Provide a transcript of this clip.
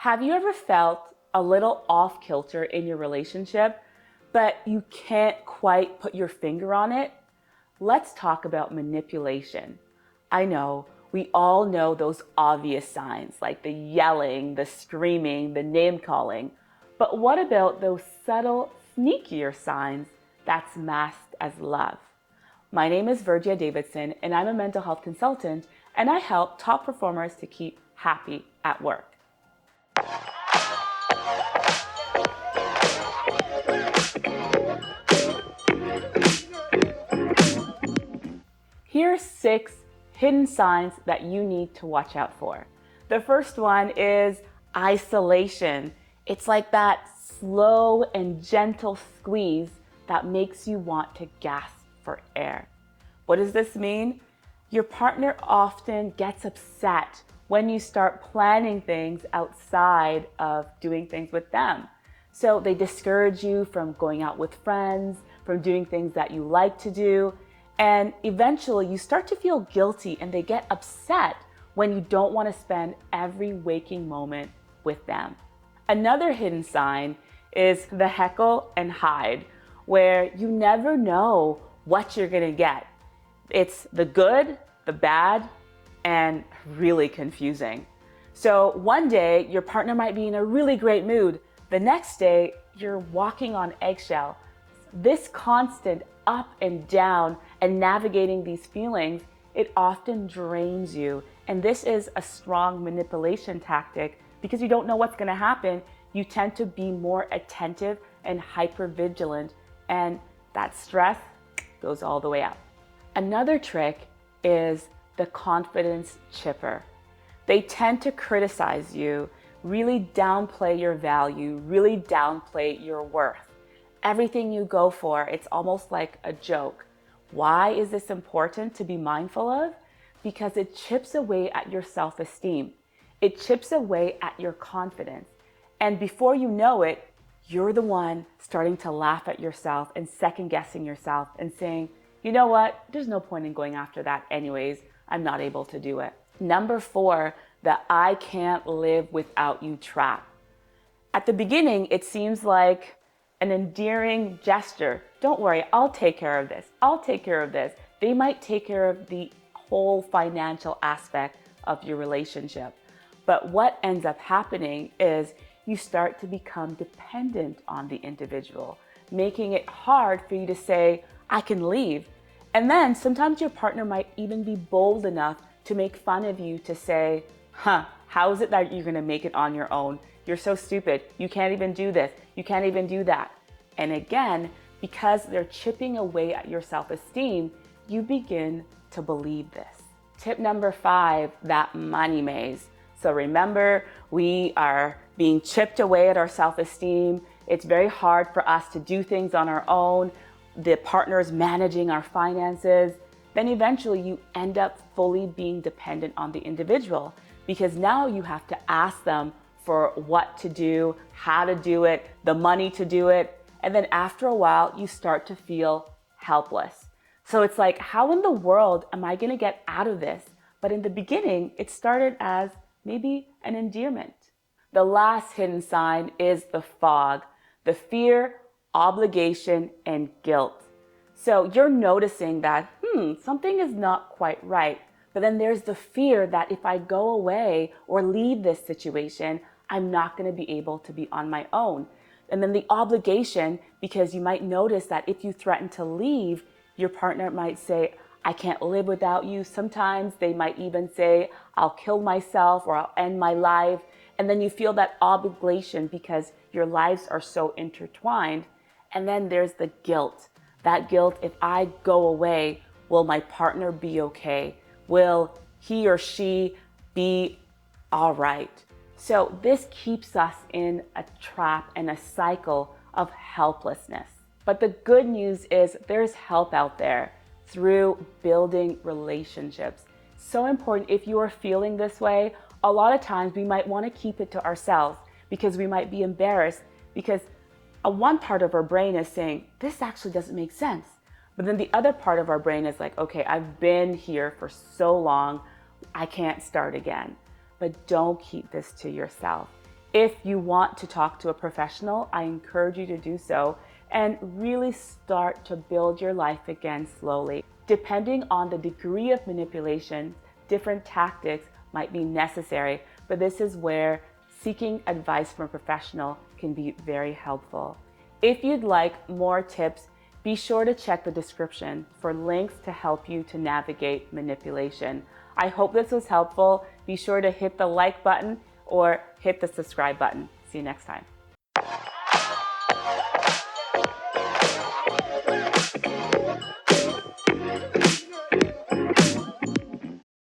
Have you ever felt a little off kilter in your relationship, but you can't quite put your finger on it? Let's talk about manipulation. I know, we all know those obvious signs like the yelling, the screaming, the name calling. But what about those subtle, sneakier signs that's masked as love? My name is Vergia Davidson, and I'm a mental health consultant, and I help top performers to keep happy at work. Here's 6 hidden signs that you need to watch out for. The first one is isolation. It's like that slow and gentle squeeze that makes you want to gasp for air. What does this mean? Your partner often gets upset when you start planning things outside of doing things with them. So they discourage you from going out with friends, from doing things that you like to do, and eventually you start to feel guilty and they get upset when you don't want to spend every waking moment with them. Another hidden sign is the heckle and hide, where you never know what you're going to get. It's the good, the bad, and really confusing. So one day your partner might be in a really great mood. The next day you're walking on eggshell. This constant up and down and navigating these feelings, it often drains you. And this is a strong manipulation tactic because you don't know what's going to happen. You tend to be more attentive and hypervigilant, and that stress goes all the way up. Another trick is the confidence chipper. They tend to criticize you, really downplay your value, really downplay your worth. Everything you go for, it's almost like a joke. Why is this important to be mindful of? Because it chips away at your self-esteem. It chips away at your confidence. And before you know it, you're the one starting to laugh at yourself and second guessing yourself and saying, you know what, there's no point in going after that anyways. I'm not able to do it. Number 4, the I can't live without you trap. At the beginning, it seems like an endearing gesture. Don't worry, I'll take care of this. I'll take care of this. They might take care of the whole financial aspect of your relationship. But what ends up happening is you start to become dependent on the individual, making it hard for you to say, I can leave. And then sometimes your partner might even be bold enough to make fun of you, to say, how is it that you're gonna make it on your own? You're so stupid. You can't even do this. You can't even do that. And again, because they're chipping away at your self-esteem, you begin to believe this. Tip number 5, that money maze. So remember, we are being chipped away at our self-esteem. It's very hard for us to do things on our own. The partner is managing our finances. Then eventually you end up fully being dependent on the individual, because now you have to ask them for what to do, how to do it, the money to do it. And then after a while, you start to feel helpless. So it's like, how in the world am I gonna get out of this? But in the beginning, it started as maybe an endearment. The last hidden sign is the fog, the fear, obligation, and guilt. So you're noticing that, something is not quite right. But then there's the fear that if I go away or leave this situation, I'm not going to be able to be on my own. And then the obligation, because you might notice that if you threaten to leave, your partner might say, I can't live without you. Sometimes they might even say, I'll kill myself or I'll end my life. And then you feel that obligation because your lives are so intertwined. And then there's the guilt. That guilt, if I go away, will my partner be okay? Will he or she be all right? So this keeps us in a trap and a cycle of helplessness. But the good news is there's help out there through building relationships. So important. If you are feeling this way, a lot of times we might want to keep it to ourselves because we might be embarrassed, because one part of our brain is saying, this actually doesn't make sense. But then the other part of our brain is like, okay, I've been here for so long, I can't start again. But don't keep this to yourself. If you want to talk to a professional, I encourage you to do so and really start to build your life again slowly. Depending on the degree of manipulation, different tactics might be necessary, but this is where seeking advice from a professional can be very helpful. If you'd like more tips, be sure to check the description for links to help you to navigate manipulation. I hope this was helpful. Be sure to hit the like button or hit the subscribe button. See you next time.